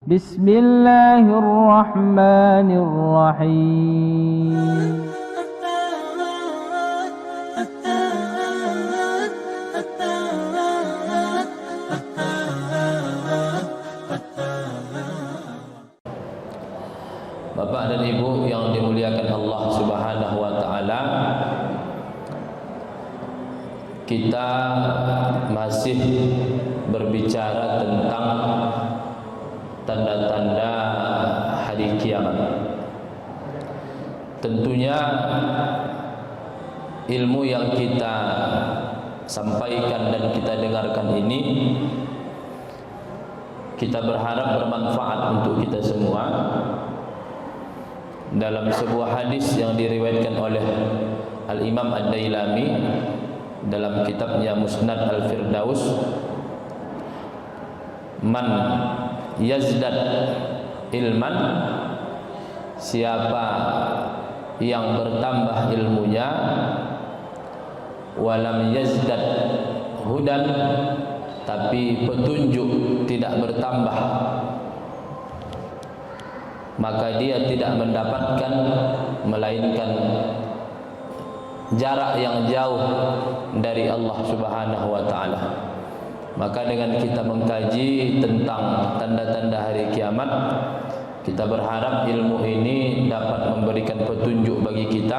Bismillahirrahmanirrahim. Bapak dan Ibu yang dimuliakan Allah Subhanahu wa taala, kita masih berbicara tentang tanda-tanda hari kiamat. Tentunya ilmu yang kita sampaikan dan kita dengarkan ini kita berharap bermanfaat untuk kita semua. Dalam sebuah hadis yang diriwayatkan oleh Al-Imam Ad-Dailami dalam kitabnya Musnad Al-Firdaus, man yazdad ilman, siapa yang bertambah ilmunya, walam yazdad hudan, tapi petunjuk tidak bertambah, maka dia tidak mendapatkan melainkan jarak yang jauh dari Allah Subhanahu wa taala. Maka dengan kita mengkaji tentang tanda-tanda hari kiamat, kita berharap ilmu ini dapat memberikan petunjuk bagi kita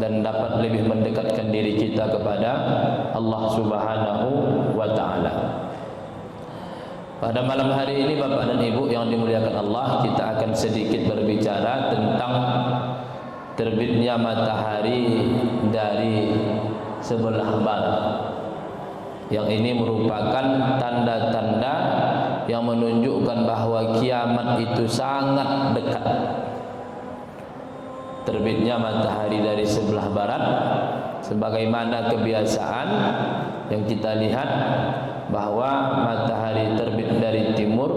dan dapat lebih mendekatkan diri kita kepada Allah Subhanahu wa taala. Pada malam hari ini Bapak dan Ibu yang dimuliakan Allah, kita akan sedikit berbicara tentang terbitnya matahari dari sebelah barat. Yang ini merupakan tanda-tanda yang menunjukkan bahwa kiamat itu sangat dekat. Terbitnya matahari dari sebelah barat, sebagaimana kebiasaan yang kita lihat bahwa matahari terbit dari timur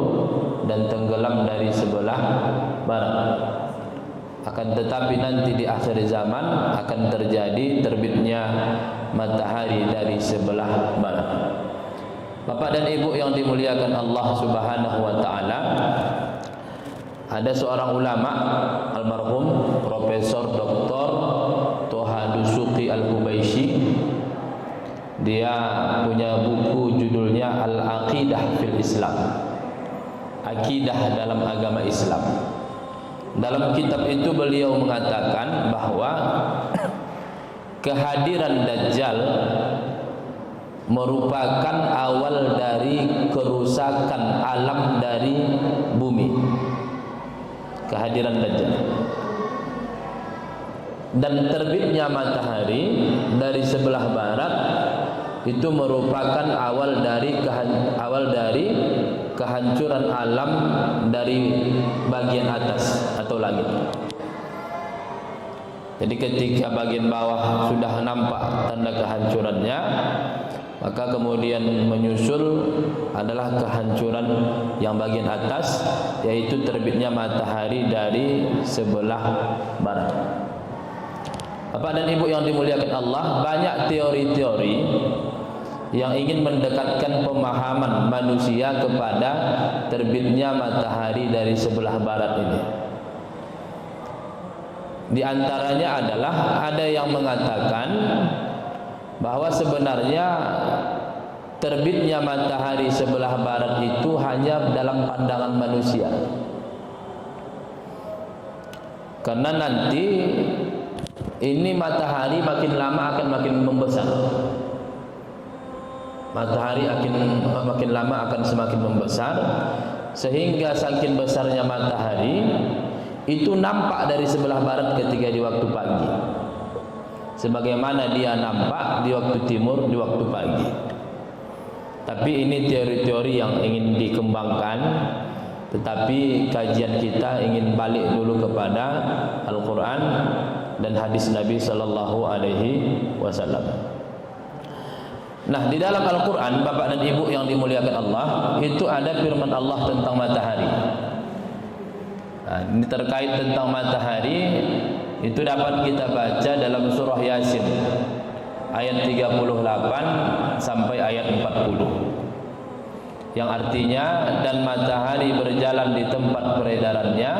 dan tenggelam dari sebelah barat. Akan tetapi nanti di akhir zaman akan terjadi terbitnya matahari dari sebelah barat. Bapak dan Ibu yang dimuliakan Allah Subhanahu wa taala, ada seorang ulama almarhum Profesor Dr. Toha Dusuki Al-Hubaisy. Dia punya buku judulnya Al-Aqidah fil Islam, akidah dalam agama Islam. Dalam kitab itu beliau mengatakan bahwa kehadiran Dajjal merupakan awal dari kerusakan alam dari bumi. Kehadiran Dajjal dan terbitnya matahari dari sebelah barat itu merupakan awal dari kehancuran alam dari bagian atas atau langit. Jadi ketika bagian bawah sudah nampak tanda kehancurannya, maka kemudian menyusul adalah kehancuran yang bagian atas, yaitu terbitnya matahari dari sebelah barat. Bapak dan Ibu yang dimuliakan Allah, banyak teori-teori yang ingin mendekatkan pemahaman manusia kepada terbitnya matahari dari sebelah barat ini. Di antaranya adalah ada yang mengatakan bahwa sebenarnya terbitnya matahari sebelah barat itu hanya dalam pandangan manusia, karena nanti ini matahari makin lama akan makin membesar. Matahari makin lama akan semakin membesar, sehingga saking besarnya matahari itu nampak dari sebelah barat ketika di waktu pagi, sebagaimana dia nampak di waktu timur di waktu pagi. Tapi ini teori-teori yang ingin dikembangkan, tetapi kajian kita ingin balik dulu kepada Al-Quran dan hadis Nabi Sallallahu Alaihi Wasallam. Nah, di dalam Al-Quran, Bapak dan Ibu yang dimuliakan Allah, itu ada firman Allah tentang matahari. Nah, ini terkait tentang matahari, itu dapat kita baca dalam surah Yasin ayat 38 sampai ayat 40. yang artinya dan matahari berjalan di tempat peredarannya,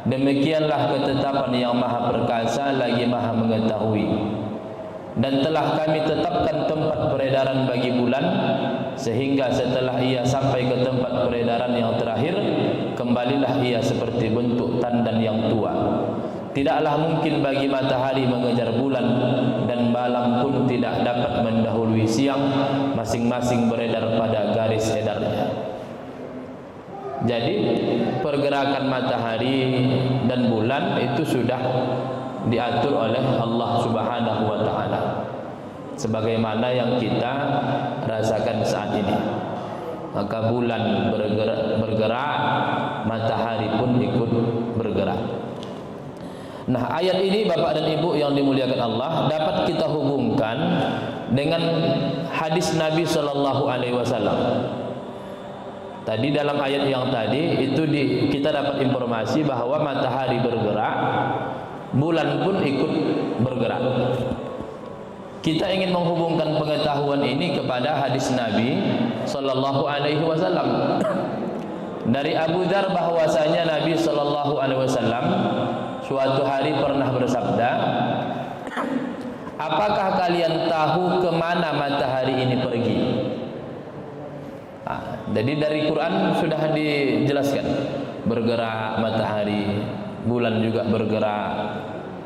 demikianlah ketetapan yang maha perkasa lagi maha mengetahui. Dan telah kami tetapkan tempat peredaran bagi bulan, sehingga setelah ia sampai ke tempat peredaran yang terakhir, kembalilah ia seperti bentuk tandan yang tua. Tidaklah mungkin bagi matahari mengejar bulan, dan malam pun tidak dapat mendahului siang, masing-masing beredar pada garis edarnya. Jadi pergerakan matahari dan bulan itu sudah diatur oleh Allah Subhanahu wa taala, sebagaimana yang kita rasakan saat ini. Maka bulan bergerak, matahari pun ikut bergerak. Nah, ayat ini Bapak dan Ibu yang dimuliakan Allah dapat kita hubungkan dengan hadis Nabi sallallahu alaihi wasallam. Tadi dalam ayat yang tadi itu kita dapat informasi bahwa matahari bergerak, bulan pun ikut bergerak. Kita ingin menghubungkan pengetahuan ini kepada hadis Nabi sallallahu alaihi wasallam dari Abu Dzar bahwasanya Nabi sallallahu alaihi wasallam suatu hari pernah bersabda, apakah kalian tahu kemana matahari ini pergi? Jadi dari Quran sudah dijelaskan, bergerak matahari, bulan juga bergerak.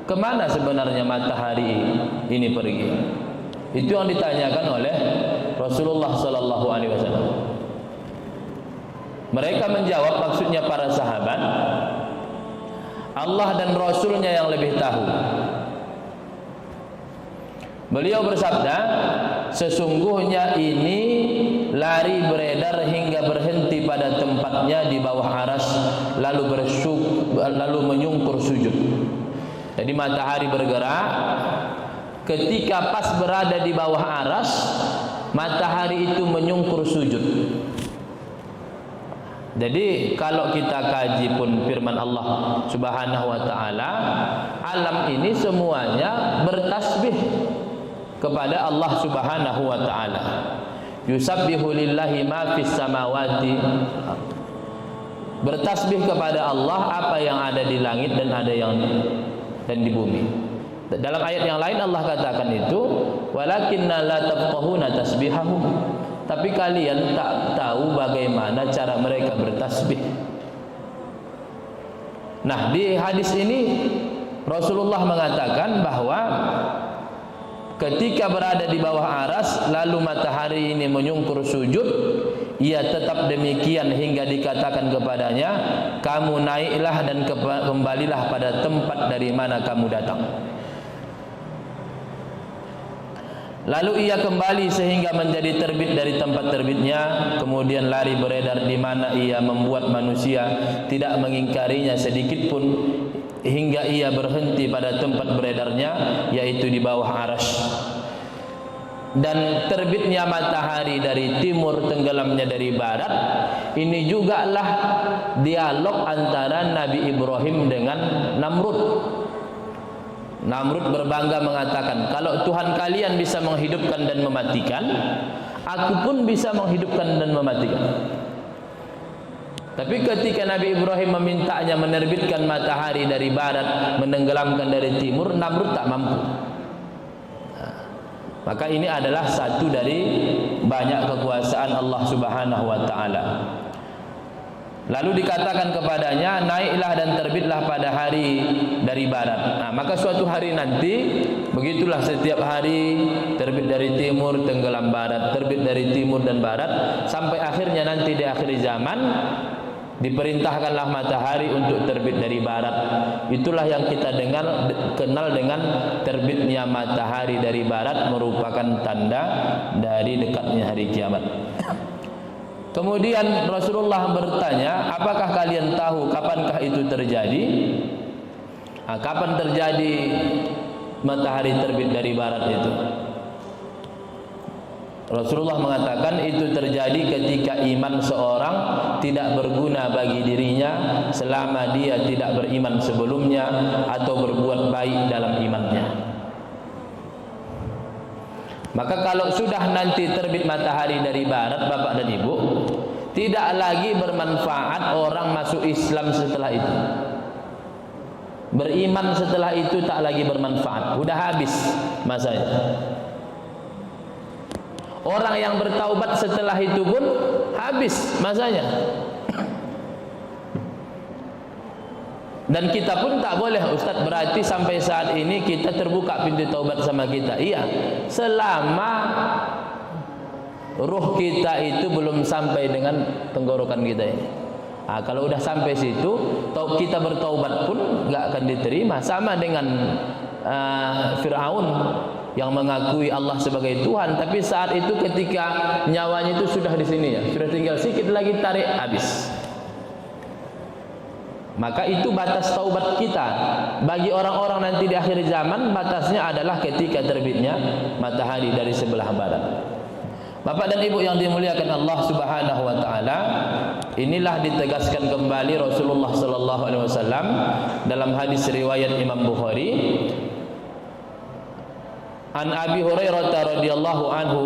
Kemana sebenarnya matahari ini pergi? Itu yang ditanyakan oleh Rasulullah sallallahu alaihi wasallam. Mereka menjawab, maksudnya para sahabat, Allah dan Rasulnya yang lebih tahu. Beliau bersabda, sesungguhnya ini lari beredar hingga berhenti pada tempatnya di bawah aras, lalu menyungkur sujud. Jadi matahari bergerak, ketika pas berada di bawah aras, matahari itu menyungkur sujud. Jadi kalau kita kaji pun firman Allah Subhanahu wa taala, alam ini semuanya bertasbih kepada Allah Subhanahu wa taala. Yusabbihu lillahi ma fis samawati. Bertasbih kepada Allah apa yang ada di langit dan ada yang di bumi. Dalam ayat yang lain Allah katakan itu, walakinna la tafqahuna tasbihahum. Tapi kalian tak tahu bagaimana cara mereka bertasbih. Nah, di hadis ini Rasulullah mengatakan bahwa ketika berada di bawah aras lalu matahari ini menyungkur sujud, ia tetap demikian hingga dikatakan kepadanya, kamu naiklah dan kembalilah pada tempat dari mana kamu datang. Lalu ia kembali sehingga menjadi terbit dari tempat terbitnya, kemudian lari beredar di mana ia membuat manusia tidak mengingkarinya sedikit pun, hingga ia berhenti pada tempat beredarnya, yaitu di bawah aras. Dan terbitnya matahari dari timur, tenggelamnya dari barat, ini jugalah dialog antara Nabi Ibrahim dengan Namrud. Namrud berbangga mengatakan, kalau Tuhan kalian bisa menghidupkan dan mematikan, aku pun bisa menghidupkan dan mematikan. Tapi ketika Nabi Ibrahim memintanya menerbitkan matahari dari barat, menenggelamkan dari timur, Namrud tak mampu. Maka ini adalah satu dari banyak kekuasaan Allah Subhanahu wa taala. Lalu dikatakan kepadanya, naiklah dan terbitlah pada hari dari barat. Nah, maka suatu hari nanti, begitulah setiap hari, terbit dari timur, tenggelam barat, terbit dari timur dan barat, sampai akhirnya nanti di akhir zaman, diperintahkanlah matahari untuk terbit dari barat. Itulah yang kita kenal dengan terbitnya matahari dari barat, merupakan tanda dari dekatnya hari kiamat. Kemudian Rasulullah bertanya, apakah kalian tahu kapankah itu terjadi? Kapan terjadi matahari terbit dari barat itu? Rasulullah mengatakan itu terjadi ketika iman seorang tidak berguna bagi dirinya selama dia tidak beriman sebelumnya atau berbuat baik dalam imannya. Maka kalau sudah nanti terbit matahari dari barat, Bapak dan Ibu, tidak lagi bermanfaat orang masuk Islam setelah itu. Beriman setelah itu tak lagi bermanfaat, sudah habis masanya. Orang yang bertaubat setelah itu pun habis masanya. Dan kita pun tak boleh, Ustaz, berarti sampai saat ini kita terbuka pintu taubat sama kita. Iya, selama ruh kita itu belum sampai dengan tenggorokan kita ini. Kalau udah sampai situ, kita bertaubat pun nggak akan diterima. Sama dengan Fir'aun yang mengakui Allah sebagai Tuhan, tapi saat itu ketika nyawanya itu sudah di sini ya, sudah tinggal sedikit lagi tarik, habis. Maka itu batas taubat kita. Bagi orang-orang nanti di akhir zaman, batasnya adalah ketika terbitnya matahari dari sebelah barat. Bapak dan Ibu yang dimuliakan Allah Subhanahu wa taala, inilah ditegaskan kembali Rasulullah sallallahu alaihi wasallam dalam hadis riwayat Imam Bukhari. An Abi Hurairah radhiyallahu anhu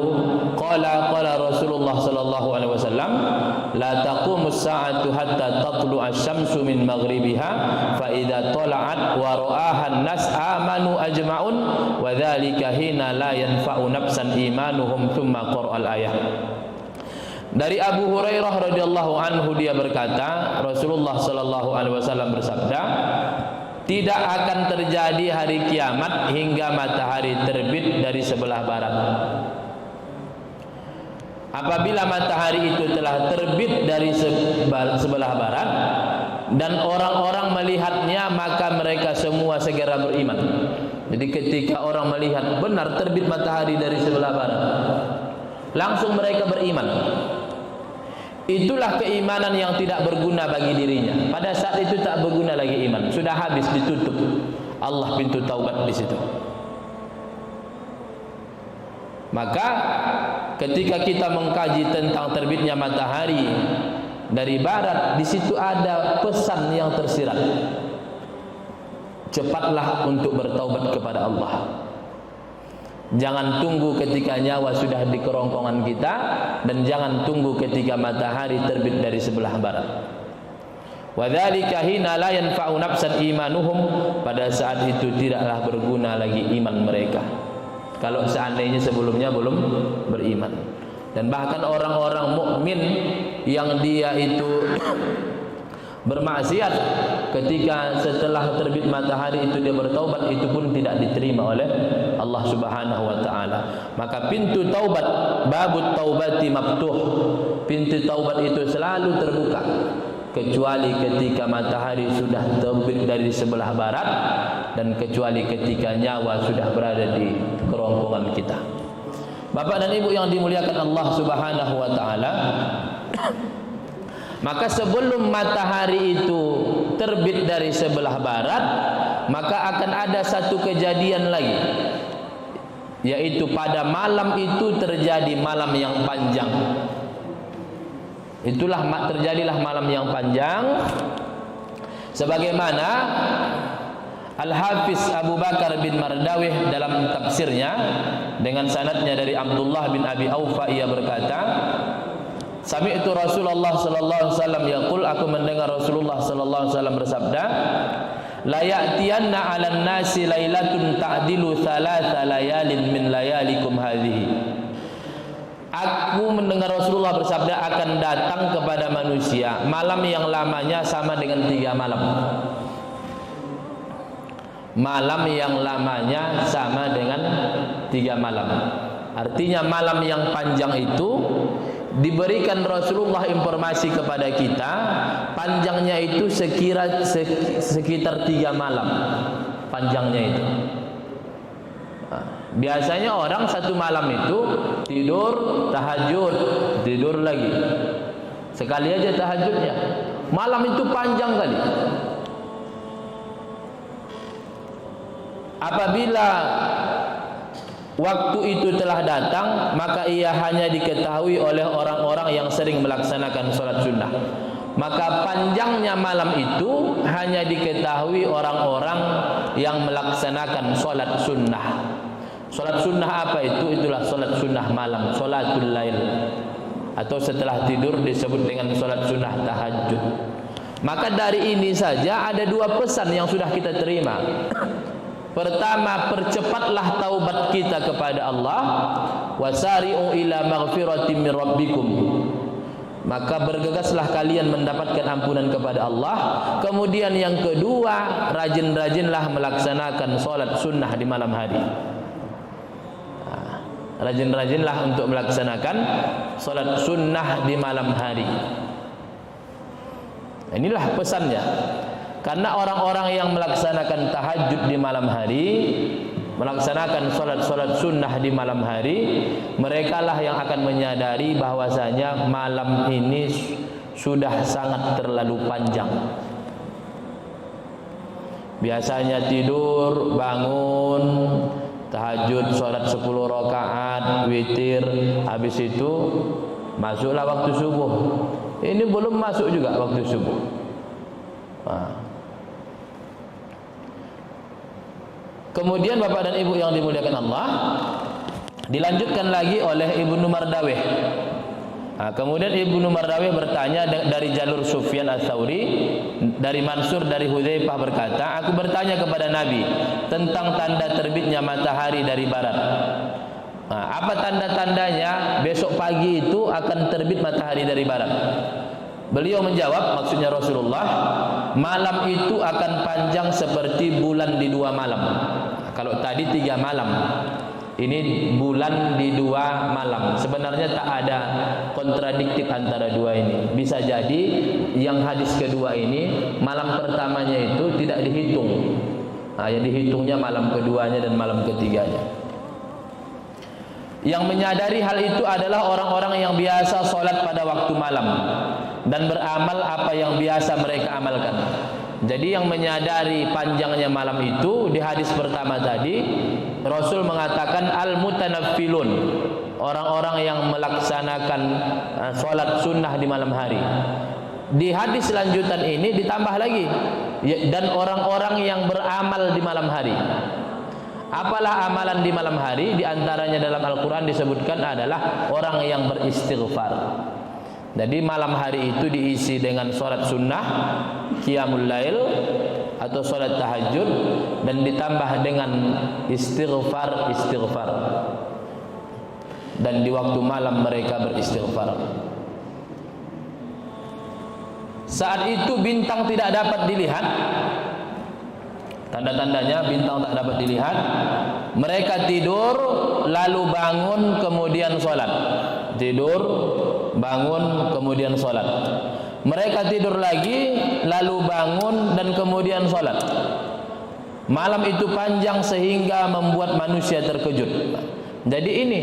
qala Rasulullah sallallahu alaihi wasallam la taqumus sa'atu hatta tatlu'a asy-syamsu min maghribiha fa idza tala'at wa ra'aha an-nas amanu ajma'un wa dzalika hina la yanfa'u nafsan imanuhum thumma qara'al ayah. Dari Abu Hurairah radhiyallahu anhu, dia berkata, Rasulullah sallallahu alaihi wasallam bersabda, tidak akan terjadi hari kiamat hingga matahari terbit dari sebelah barat. Apabila matahari itu telah terbit dari sebelah barat dan orang-orang melihatnya, maka mereka semua segera beriman. Jadi ketika orang melihat benar terbit matahari dari sebelah barat, langsung mereka beriman. Itulah keimanan yang tidak berguna bagi dirinya. Pada saat itu tak berguna lagi iman, sudah habis, ditutup Allah pintu taubat di situ. Maka ketika kita mengkaji tentang terbitnya matahari dari barat, di situ ada pesan yang tersirat. Cepatlah untuk bertaubat kepada Allah. Jangan tunggu ketika nyawa sudah di kerongkongan kita, dan jangan tunggu ketika matahari terbit dari sebelah barat. Wa dzalika hina la yanfa'u nafsan imanuhum, pada saat itu tidaklah berguna lagi iman mereka kalau seandainya sebelumnya belum beriman. Dan bahkan orang-orang mukmin yang dia itu bermaksiat, ketika setelah terbit matahari itu dia bertaubat, itu pun tidak diterima oleh Allah Subhanahu wa taala. Maka pintu taubat, babut taubati maftuh, pintu taubat itu selalu terbuka, kecuali ketika matahari sudah terbit dari sebelah barat dan kecuali ketika nyawa sudah berada di kerongkongan kita. Bapak dan Ibu yang dimuliakan Allah Subhanahu wa taala, maka sebelum matahari itu terbit dari sebelah barat, maka akan ada satu kejadian lagi, yaitu pada malam itu terjadi malam yang panjang. Terjadilah malam yang panjang, sebagaimana Al-Hafiz Abu Bakar bin Mardawih dalam tafsirnya dengan sanadnya dari Abdullah bin Abi Aufa, ia berkata, sami'tu Rasulullah sallallahu alaihi wasallam yaqul, aku mendengar Rasulullah sallallahu alaihi wasallam bersabda, la ya'tiyanna 'alan nasi lailatun ta'dilu thalatha layalin min layalikum hadhihi. Aku mendengar Rasulullah bersabda, akan datang kepada manusia malam yang lamanya sama dengan 3 malam. Malam yang lamanya sama dengan 3 malam. Artinya malam yang panjang itu diberikan Rasulullah informasi kepada kita, panjangnya itu sekitar 3 malam panjangnya itu. Biasanya orang satu malam itu tidur, tahajud, tidur lagi, sekali aja tahajudnya. Malam itu panjang kali. Apabila waktu itu telah datang, maka ia hanya diketahui oleh orang-orang yang sering melaksanakan sholat sunnah. Maka panjangnya malam itu hanya diketahui orang-orang yang melaksanakan sholat sunnah. Sholat sunnah apa itu? Itulah sholat sunnah malam, sholatul lail. atau setelah tidur disebut dengan salat sunnah tahajud. Maka dari ini saja ada dua pesan yang sudah kita terima. Pertama, percepatlah taubat kita kepada Allah. Wasari'u ila maghfiratin min rabbikum. Maka bergegaslah kalian mendapatkan ampunan kepada Allah. Kemudian yang kedua, rajin-rajinlah melaksanakan salat sunnah di malam hari. Rajin-rajinlah untuk melaksanakan salat sunnah di malam hari. Inilah pesannya. Karena orang-orang yang melaksanakan tahajud di malam hari, melaksanakan salat-salat sunnah di malam hari, merekalah yang akan menyadari bahwasanya malam ini sudah sangat terlalu panjang. Biasanya tidur, bangun, tahajud, salat 10 rakaat, witir, habis itu masuklah waktu subuh. Ini belum masuk juga waktu subuh. Kemudian Bapak dan Ibu yang dimuliakan Allah, dilanjutkan lagi oleh Ibnu Mardawih. Kemudian Ibnu Mardawih bertanya dari jalur Sufyan Ats-Tsauri, dari Mansur, dari Hudzaifah berkata, aku bertanya kepada Nabi tentang tanda terbitnya matahari dari barat. Apa tanda-tandanya besok pagi itu akan terbit matahari dari barat? Beliau menjawab, maksudnya Rasulullah, malam itu akan panjang seperti bulan di 2 malam. Kalau tadi 3 malam, ini bulan di 2 malam. Sebenarnya tak ada kontradiktif antara dua ini. Bisa jadi yang hadis kedua ini, malam pertamanya itu tidak dihitung. Yang dihitungnya malam keduanya dan malam ketiganya. Yang menyadari hal itu adalah orang-orang yang biasa sholat pada waktu malam dan beramal apa yang biasa mereka amalkan. Jadi yang menyadari panjangnya malam itu, di hadis pertama tadi Rasul mengatakan al-mutanaffilun, orang-orang yang melaksanakan sholat sunnah di malam hari. Di hadis lanjutan ini ditambah lagi, dan orang-orang yang beramal di malam hari. Apalah amalan di malam hari? Di antaranya dalam Al-Quran disebutkan adalah orang yang beristighfar. Jadi malam hari itu diisi dengan sholat sunnah, qiyamul lail atau sholat tahajud, dan ditambah dengan istighfar. Dan di waktu malam mereka beristighfar. Saat itu bintang tidak dapat dilihat. Tanda-tandanya bintang tak dapat dilihat. Mereka tidur lalu bangun kemudian sholat. Tidur, bangun, kemudian sholat. Mereka tidur lagi lalu bangun dan kemudian sholat. Malam itu panjang sehingga membuat manusia terkejut. Jadi ini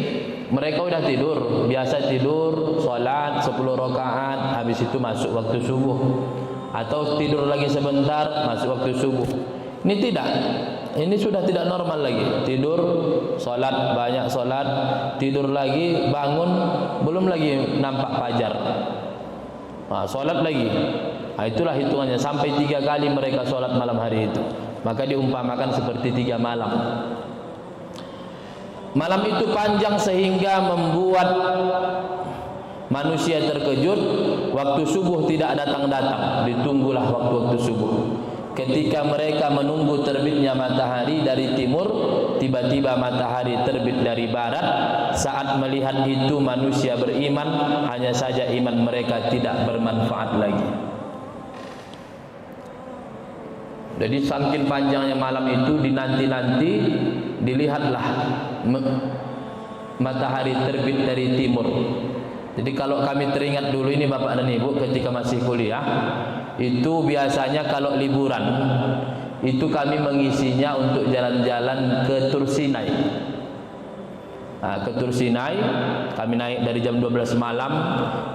mereka udah tidur, biasa tidur, sholat 10 rakaat, habis itu masuk waktu subuh. Atau tidur lagi sebentar, masuk waktu subuh. Ini tidak, ini sudah tidak normal lagi. Tidur, sholat, banyak sholat, tidur lagi, bangun, belum lagi nampak fajar. Sholat lagi. Itulah hitungannya, sampai 3 kali mereka sholat malam hari itu. Maka diumpamakan seperti 3 malam. Malam itu panjang sehingga membuat manusia terkejut. Waktu subuh tidak datang-datang, ditunggulah waktu-waktu subuh. Ketika mereka menunggu terbitnya matahari dari timur, tiba-tiba matahari terbit dari barat. Saat melihat itu manusia beriman, hanya saja iman mereka tidak bermanfaat lagi. Jadi saking panjangnya malam itu, dinanti-nanti dilihatlah matahari terbit dari timur. Jadi kalau kami teringat dulu ini Bapak dan Ibu ketika masih kuliah, itu biasanya kalau liburan itu kami mengisinya untuk jalan-jalan ke Tursinai. Ke Tursinai kami naik dari jam 12 malam,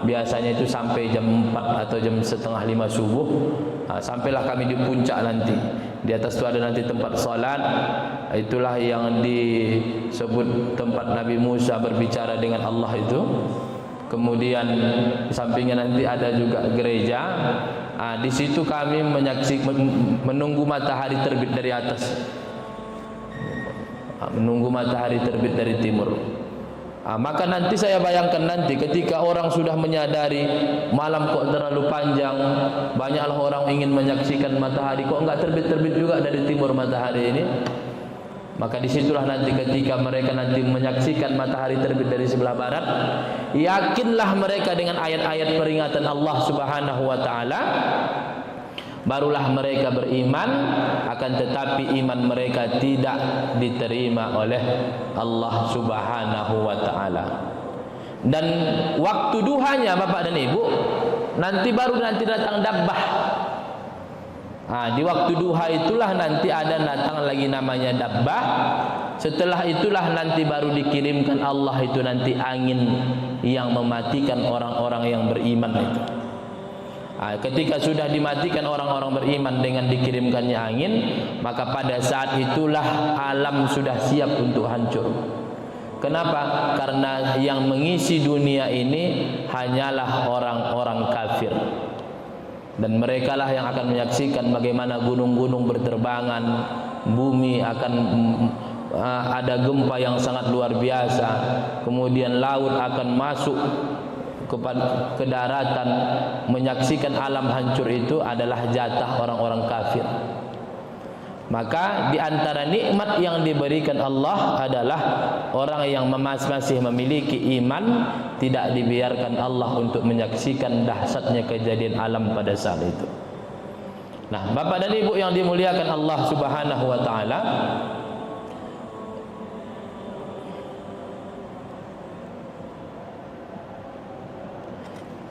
biasanya itu sampai jam 4 atau jam setengah 5 subuh. Sampailah kami di puncak nanti. Di atas itu ada nanti tempat salat. Itulah yang disebut tempat Nabi Musa berbicara dengan Allah itu. Kemudian di sampingnya nanti ada juga gereja. Di situ kami menunggu matahari terbit dari atas, menunggu matahari terbit dari timur. Maka nanti saya bayangkan nanti ketika orang sudah menyadari malam kok terlalu panjang, banyaklah orang ingin menyaksikan matahari, kok enggak terbit-terbit juga dari timur matahari ini. Maka disitulah nanti ketika mereka nanti menyaksikan matahari terbit dari sebelah barat, yakinlah mereka dengan ayat-ayat peringatan Allah Subhanahu wa taala, barulah mereka beriman. Akan tetapi iman mereka tidak diterima oleh Allah Subhanahu wa taala. Dan waktu duhanya Bapak dan Ibu, nanti baru datang dabbah. Di waktu duha itulah nanti ada datang lagi namanya dabbah. Setelah itulah nanti baru dikirimkan Allah itu nanti angin yang mematikan orang-orang yang beriman itu. Ketika sudah dimatikan orang-orang beriman dengan dikirimkannya angin, maka pada saat itulah alam sudah siap untuk hancur. Kenapa? Karena yang mengisi dunia ini hanyalah orang-orang kafir. Dan merekalah yang akan menyaksikan bagaimana gunung-gunung berterbangan, bumi akan ada gempa yang sangat luar biasa, kemudian laut akan masuk ke daratan. Menyaksikan alam hancur itu adalah jatah orang-orang kafir. Maka di antara nikmat yang diberikan Allah adalah orang yang masih memiliki iman, tidak dibiarkan Allah untuk menyaksikan dahsyatnya kejadian alam pada saat itu. Nah, Bapak dan Ibu yang dimuliakan Allah Subhanahu wa taala,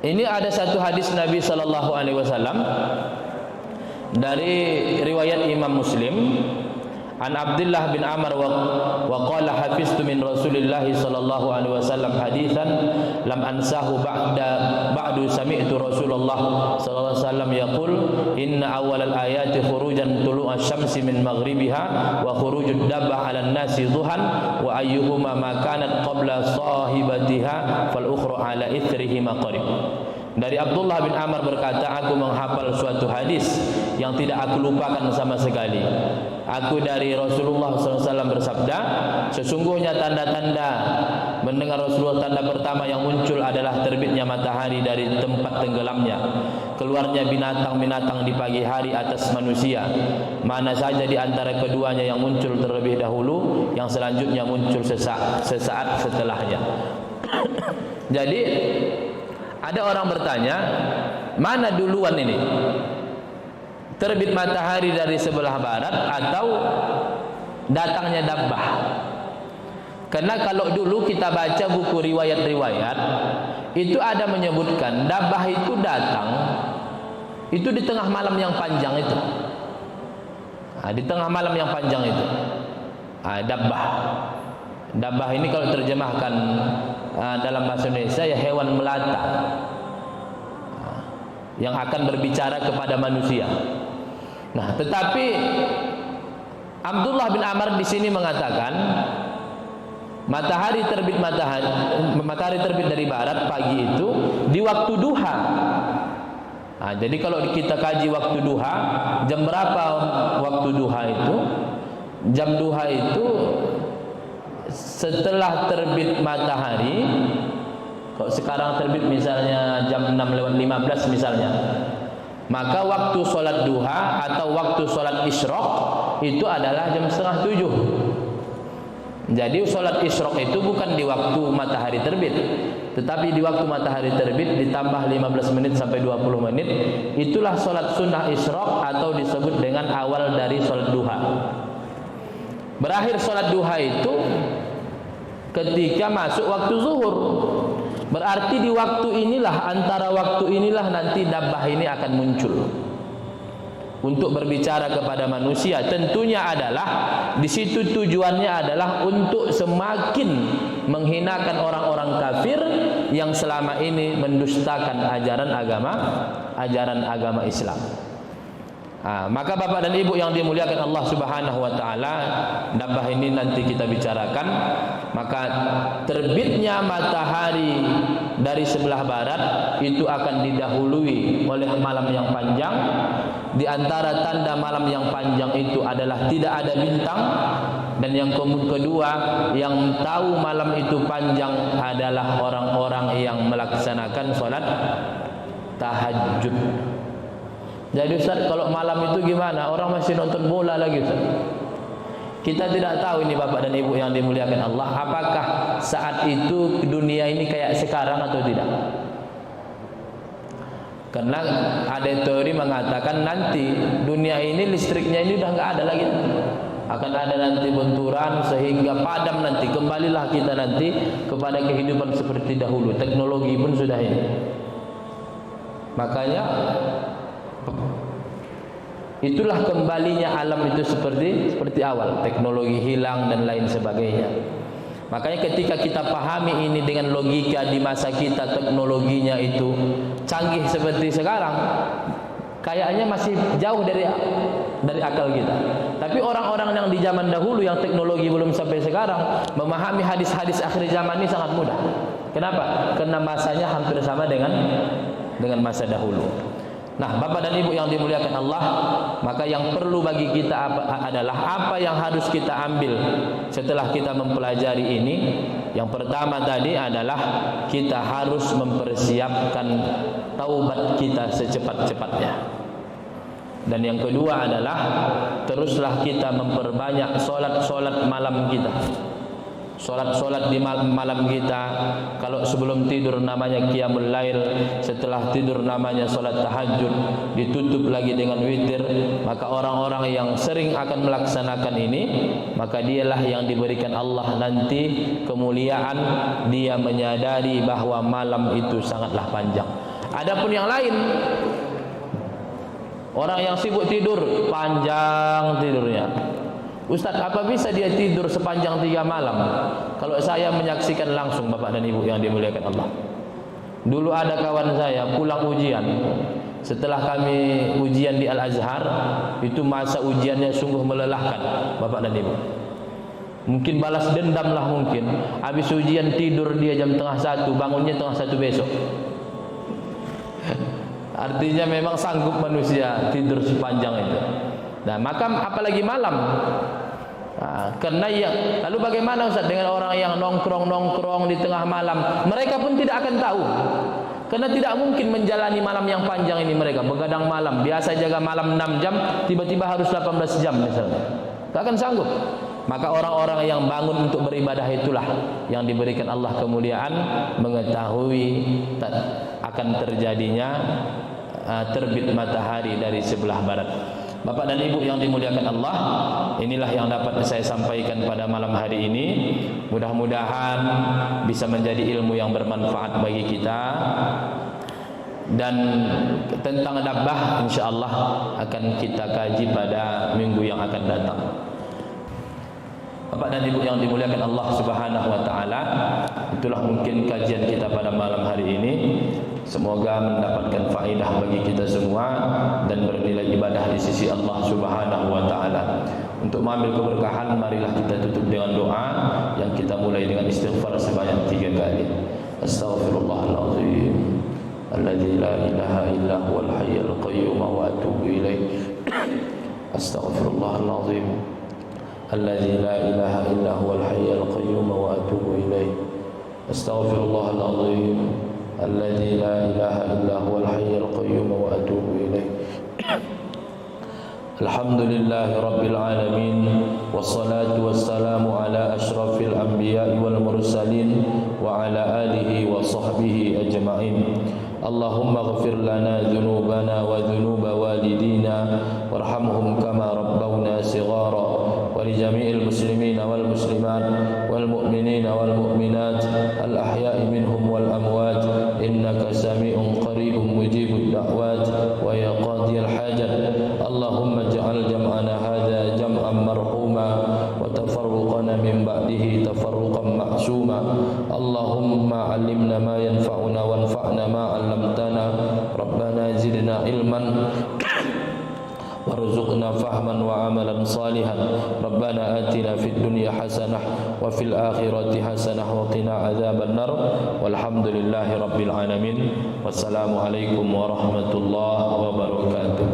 ini ada satu hadis Nabi sallallahu alaihi wasallam dari riwayat Imam Muslim, an Abdullah bin Amr wa qala hafiztu min Rasulillah sallallahu alaihi wasallam haditsan lam ansahu ba'du sami'tu Rasulullah sallallahu alaihi wasallam yaqul inna awwalal ayati khurujan tulu'asy syamsi min maghribiha wa khurujud dabbah 'alan nasi duhan wa ayyuhuma ma kanat qabla sahibatiha fal ukhra 'ala ithrihima qarib. Dari Abdullah bin Amr berkata, aku menghafal suatu hadis yang tidak aku lupakan sama sekali. Aku dari Rasulullah SAW bersabda, sesungguhnya tanda-tanda mendengar Rasulullah, tanda pertama yang muncul adalah terbitnya matahari dari tempat tenggelamnya, keluarnya binatang-binatang di pagi hari atas manusia. Mana saja di antara keduanya yang muncul terlebih dahulu, yang selanjutnya muncul sesaat setelahnya. Jadi ada orang bertanya, mana duluan ini? Terbit matahari dari sebelah barat atau datangnya dabbah? Karena kalau dulu kita baca buku riwayat-riwayat, itu ada menyebutkan dabbah itu datang itu di tengah malam yang panjang itu. Di tengah malam yang panjang itu. Dabbah. Dabbah ini kalau terjemahkan dalam bahasa Indonesia ya hewan melata yang akan berbicara kepada manusia. Nah, tetapi Abdullah bin Amr di sini mengatakan matahari terbit dari barat pagi itu di waktu duha. Jadi kalau kita kaji waktu duha, jam berapa waktu duha itu? Jam duha itu setelah terbit matahari. Kalau sekarang terbit misalnya jam 6:15 misalnya, maka waktu sholat duha atau waktu sholat isyraq itu adalah jam 6:30. Jadi sholat isyraq itu bukan di waktu matahari terbit, tetapi di waktu matahari terbit ditambah 15 menit sampai 20 menit, itulah sholat sunnah isyraq atau disebut dengan awal dari sholat duha. Berakhir sholat duha itu ketika masuk waktu zuhur. Berarti di waktu inilah, antara waktu inilah nanti dabbah ini akan muncul untuk berbicara kepada manusia. Tentunya adalah di situ tujuannya adalah untuk semakin menghinakan orang-orang kafir yang selama ini mendustakan ajaran agama Islam. Maka Bapak dan Ibu yang dimuliakan Allah Subhanahu wa taala, dabbah ini nanti kita bicarakan. Maka terbitnya matahari dari sebelah barat itu akan didahului oleh malam yang panjang, di antara tanda malam yang panjang itu adalah tidak ada bintang. Dan yang kedua, yang tahu malam itu panjang adalah orang-orang yang melaksanakan sholat tahajud. Jadi Ustaz, kalau malam itu gimana? Orang masih nonton bola lagi Ustaz. Kita tidak tahu ini Bapak dan Ibu yang dimuliakan Allah, apakah saat itu dunia ini kayak sekarang atau tidak. Karena ada teori mengatakan nanti dunia ini listriknya ini udah nggak ada lagi. Akan ada nanti benturan sehingga padam nanti. Kembalilah kita nanti kepada kehidupan seperti dahulu. Teknologi pun sudah ini. Makanya itulah kembalinya alam itu seperti awal. Teknologi hilang dan lain sebagainya. Makanya ketika kita pahami ini dengan logika di masa kita, teknologinya itu canggih seperti sekarang, kayaknya masih jauh dari akal kita. Tapi orang-orang yang di zaman dahulu yang teknologi belum sampai sekarang, memahami hadis-hadis akhir zaman ini sangat mudah. Kenapa? Karena masanya hampir sama dengan masa dahulu. Nah, Bapak dan Ibu yang dimuliakan Allah, maka yang perlu bagi kita adalah apa yang harus kita ambil setelah kita mempelajari ini. Yang pertama tadi adalah kita harus mempersiapkan taubat kita secepat-cepatnya. Dan yang kedua adalah teruslah kita memperbanyak solat-solat malam kita. Solat-solat di malam kita. Kalau sebelum tidur namanya qiyamul lail, setelah tidur namanya solat tahajud, ditutup lagi dengan witir. Maka orang-orang yang sering akan melaksanakan ini, maka dialah yang diberikan Allah nanti kemuliaan. Dia menyadari bahwa malam itu sangatlah panjang. Adapun yang lain, orang yang sibuk tidur, panjang tidurnya. Ustaz, apa bisa dia tidur sepanjang 3 malam? Kalau saya menyaksikan langsung Bapak dan Ibu yang dimuliakan Allah. Dulu ada kawan saya pulang ujian. Setelah kami ujian di Al-Azhar, itu masa ujiannya sungguh melelahkan Bapak dan Ibu. Mungkin balas dendam lah mungkin. Habis ujian tidur dia jam 12:30, bangunnya 12:30 besok. Artinya memang sanggup manusia tidur sepanjang itu. Nah, maka apalagi malam. Nah, karena lalu bagaimana Ustaz dengan orang yang nongkrong di tengah malam? Mereka pun tidak akan tahu. Karena tidak mungkin menjalani malam yang panjang ini mereka. Begadang malam, biasa jaga malam 6 jam, tiba-tiba harus 18 jam misalnya. Tak akan sanggup. Maka orang-orang yang bangun untuk beribadah itulah yang diberikan Allah kemuliaan, mengetahui akan terjadinya terbit matahari dari sebelah barat. Bapak dan Ibu yang dimuliakan Allah, inilah yang dapat saya sampaikan pada malam hari ini. Mudah-mudahan bisa menjadi ilmu yang bermanfaat bagi kita. Dan tentang dabbah insyaallah akan kita kaji pada minggu yang akan datang. Bapak dan Ibu yang dimuliakan Allah Subhanahu wa taala, itulah mungkin kajian kita pada malam hari ini. Semoga mendapatkan faedah bagi kita semua dan bernilai ibadah di sisi Allah Subhanahu wa taala. Untuk mengambil keberkahan, marilah kita tutup dengan doa yang kita mulai dengan istighfar sebanyak 3 kali. Astaghfirullahalazim alladzi la ilaha illa huwal hayyul qayyum wa atubu ilaih. Astaghfirullahalazim الذي لا إله إلا هو الحي القيوم وأتوب إليه. أستغفر الله العظيم الذي لا إله إلا هو الحي القيوم وأتوب إليه. الحمد لله رب العالمين والصلاة والسلام على أشرف الأنبياء والمرسلين وعلى آله وصحبه أجمعين. اللهم اغفر لنا ذنوبنا وذنوب والدينا وارحمهم كما ربونا صغارا ولجميع المسلمين والمسلمات والمؤمنين والمؤمنات الأحياء منهم والأموات إنك سميع قريب مجيب الدعوات ويا قاضي الحاجات. اللهم اجعل جمعنا هذا جمعا مرحوما وتفرقنا من بعده تفرقا معصوما. اللهم علمنا ما ينفعنا وانفعنا ما علمتنا. ربنا زدنا علما وارزقنا فهما وعملا صالحا. ربنا آتنا في الدنيا حسنة وفي الآخرة حسنة وقنا عذاب النار. والحمد لله رب العالمين. والسلام عليكم ورحمة الله وبركاته.